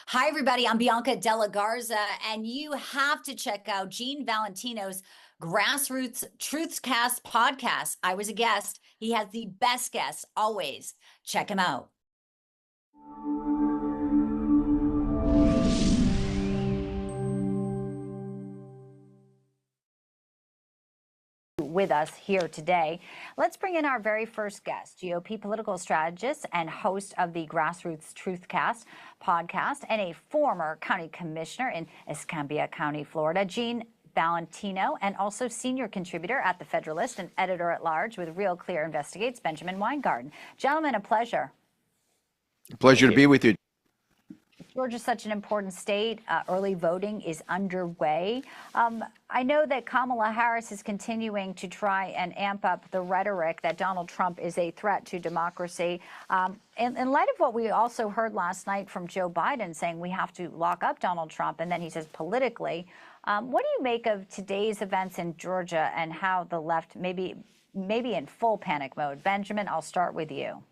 Hi, everybody. I'm Bianca Della Garza, and you have to check out Gene Valentino's Grassroots Truthscast podcast. I was a guest. He has the best guests always. Check him out. With us here today. Let's bring in our very first guest, GOP political strategist and host of the Grassroots Truthcast podcast and a former county commissioner in Escambia County, Florida, Gene Valentino, and also senior contributor at The Federalist and editor-at-large with Real Clear Investigates, Benjamin Weingarten. Gentlemen, a pleasure. Pleasure to be with you. Georgia's such an important state. Early voting is underway. I know that Kamala Harris is continuing to try and amp up the rhetoric that Donald Trump is a threat to democracy. In light of what we also heard last night from Joe Biden saying we have to lock up Donald Trump, and then he says politically, what do you make of today's events in Georgia and how the left maybe in full panic mode? Benjamin, I'll start with you.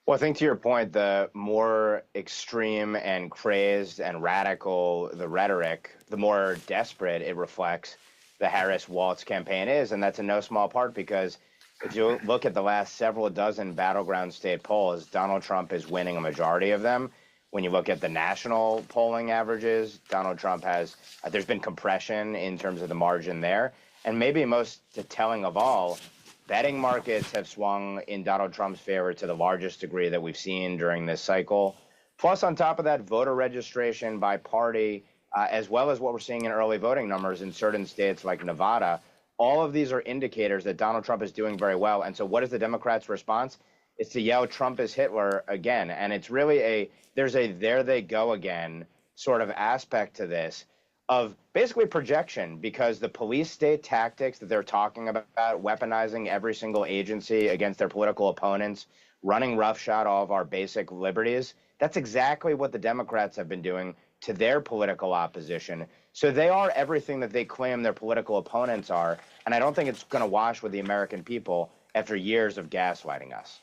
Well, I think to your point, the more extreme and crazed and radical the rhetoric, the more desperate it reflects the Harris-Walz campaign is. And that's in no small part because if you look at the last several dozen battleground state polls, Donald Trump is winning a majority of them. When you look at the national polling averages, Donald Trump there's been compression in terms of the margin there. And maybe most telling of all, betting markets have swung in Donald Trump's favor to the largest degree that we've seen during this cycle. Plus, on top of that, voter registration by party, as well as what we're seeing in early voting numbers in certain states like Nevada, all of these are indicators that Donald Trump is doing very well. And so what is the Democrats' response? It's to yell Trump is Hitler again. And it's really there's a there they go again sort of aspect to this, of basically projection, because the police state tactics that they're talking about, weaponizing every single agency against their political opponents, running roughshod all of our basic liberties, that's exactly what the Democrats have been doing to their political opposition. So they are everything that they claim their political opponents are, and I don't think it's going to wash with the American people after years of gaslighting us.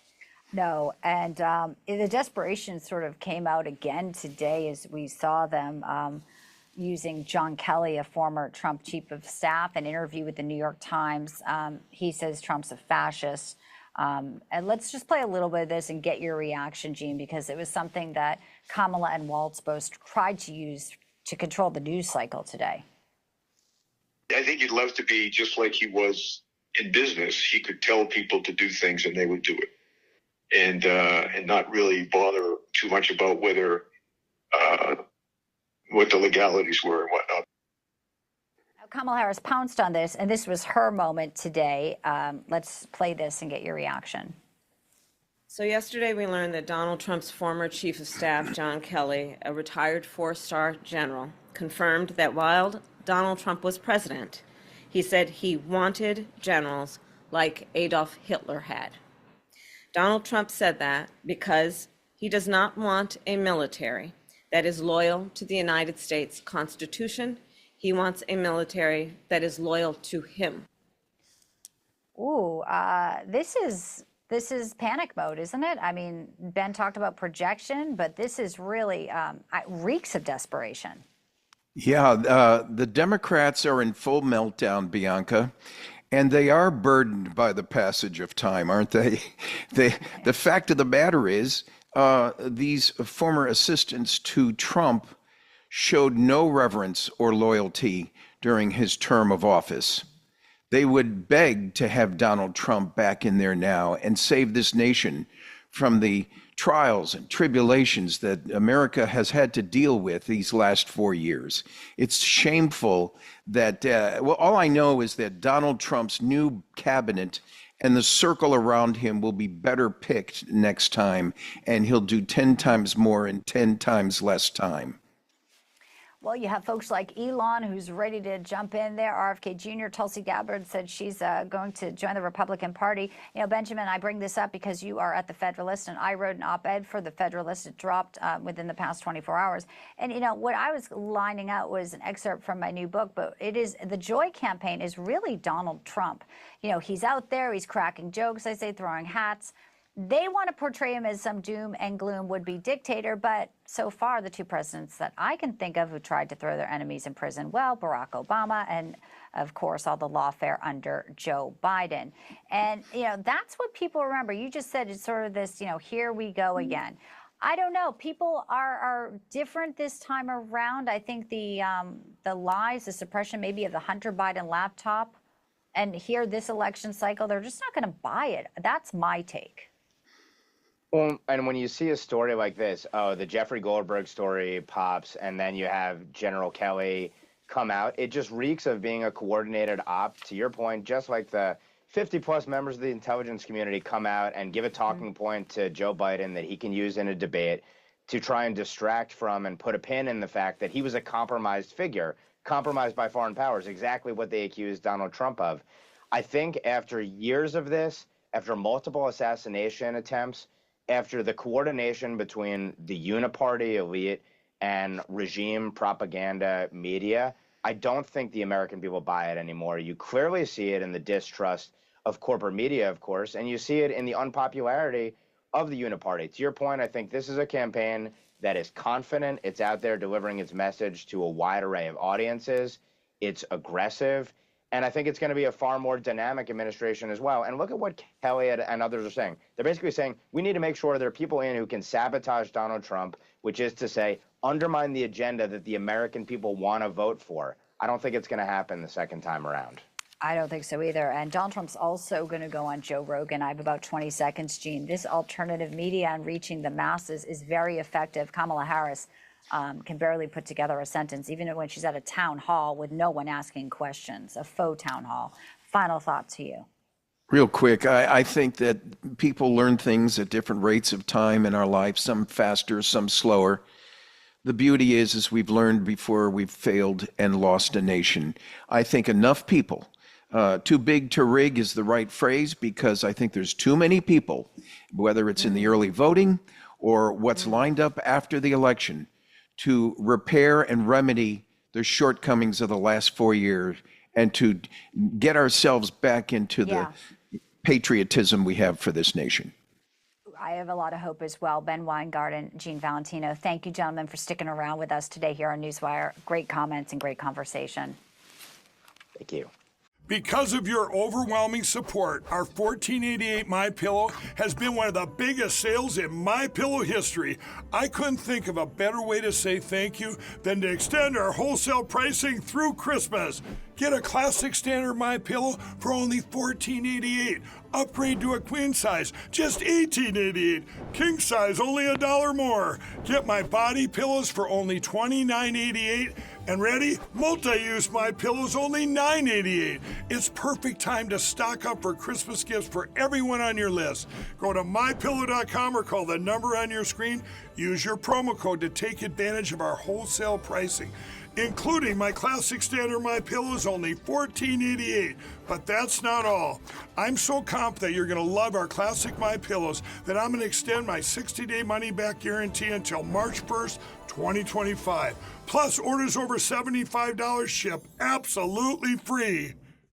No, and the desperation sort of came out again today as we saw them using John Kelly, a former Trump chief of staff, an interview with the New York Times. He says Trump's a fascist. And let's just play a little bit of this and get your reaction, Gene, because it was something that Kamala and Walz both tried to use to control the news cycle today. I think he'd love to be just like he was in business. He could tell people to do things and they would do it, and not really bother too much about whether what the legalities were and whatnot. Now, Kamala Harris pounced on this, and this was her moment today. Let's play this and get your reaction. So yesterday we learned that Donald Trump's former chief of staff, John Kelly, a retired four-star general, confirmed that while Donald Trump was president, he said he wanted generals like Adolf Hitler had. Donald Trump said that because he does not want a military that is loyal to the United States Constitution. He wants a military that is loyal to him. Ooh, this is panic mode, isn't it? I mean, Ben talked about projection, but this is really reeks of desperation. Yeah, the Democrats are in full meltdown, Bianca, and they are burdened by the passage of time, aren't they? The fact of the matter is, these former assistants to Trump showed no reverence or loyalty during his term of office. They would beg to have Donald Trump back in there now and save this nation from the trials and tribulations that America has had to deal with these last 4 years. It's shameful that, all I know is that Donald Trump's new cabinet and the circle around him will be better picked next time, and he'll do 10 times more in 10 times less time. Well, you have folks like Elon, who's ready to jump in there. RFK Jr., Tulsi Gabbard said she's going to join the Republican Party. You know, Benjamin, I bring this up because you are at the Federalist, and I wrote an op-ed for the Federalist. It dropped within the past 24 hours. And, you know, what I was lining out was an excerpt from my new book, but it is the Joy campaign is really Donald Trump. You know, he's out there, he's cracking jokes, I say, throwing hats. They want to portray him as some doom and gloom would-be dictator, but so far the two presidents that I can think of who tried to throw their enemies in prison, well, Barack Obama and, of course, all the lawfare under Joe Biden. And, that's what people remember. You just said it's sort of this, here we go again. I don't know. People are different this time around. I think the lies, the suppression maybe of the Hunter Biden laptop, and here this election cycle, they're just not going to buy it. That's my take. Well, and when you see a story like this, the Jeffrey Goldberg story pops, and then you have General Kelly come out, it just reeks of being a coordinated op, to your point, just like the 50-plus members of the intelligence community come out and give a talking point to Joe Biden that he can use in a debate to try and distract from and put a pin in the fact that he was a compromised figure, compromised by foreign powers, exactly what they accused Donald Trump of. I think after years of this, after multiple assassination attempts, after the coordination between the uniparty elite and regime propaganda media, I don't think the American people buy it anymore. You clearly see it in the distrust of corporate media, of course, and you see it in the unpopularity of the uniparty. To your point, I think this is a campaign that is confident. It's out there delivering its message to a wide array of audiences. It's aggressive. And I think it's going to be a far more dynamic administration as well. And look at what Kelly and others are saying. They're basically saying we need to make sure there are people in who can sabotage Donald Trump, which is to say undermine the agenda that the American people want to vote for. I don't think it's going to happen the second time around. I don't think so either. And Donald Trump's also going to go on Joe Rogan. I have about 20 seconds, Gene. This alternative media and reaching the masses is very effective. Kamala Harris can barely put together a sentence, even when she's at a town hall with no one asking questions, a faux town hall. Final thought to you. Real quick, I think that people learn things at different rates of time in our life, some faster, some slower. The beauty is we've learned before we've failed and lost a nation. I think enough people, too big to rig is the right phrase, because I think there's too many people, whether it's in the early voting or what's lined up after the election, to repair and remedy the shortcomings of the last 4 years and to get ourselves back into the patriotism we have for this nation. I have a lot of hope as well. Ben Weingart and Gene Valentino, thank you, gentlemen, for sticking around with us today here on Newswire. Great comments and great conversation. Thank you. Because of your overwhelming support, our $14.88 MyPillow has been one of the biggest sales in MyPillow history. I couldn't think of a better way to say thank you than to extend our wholesale pricing through Christmas. Get a classic standard MyPillow for only $14.88. Upgrade to a queen size, just $18.88. King size, only $1 more. Get my body pillows for only $29.88. And ready? Multi-use MyPillows, only $9.88. It's perfect time to stock up for Christmas gifts for everyone on your list. Go to MyPillow.com or call the number on your screen. Use your promo code to take advantage of our wholesale pricing, including my classic standard MyPillows, only $14.88. But that's not all. I'm so confident you're going to love our classic MyPillows that I'm going to extend my 60-day money-back guarantee until March 1st, 2025. Plus, orders over $75 ship absolutely free.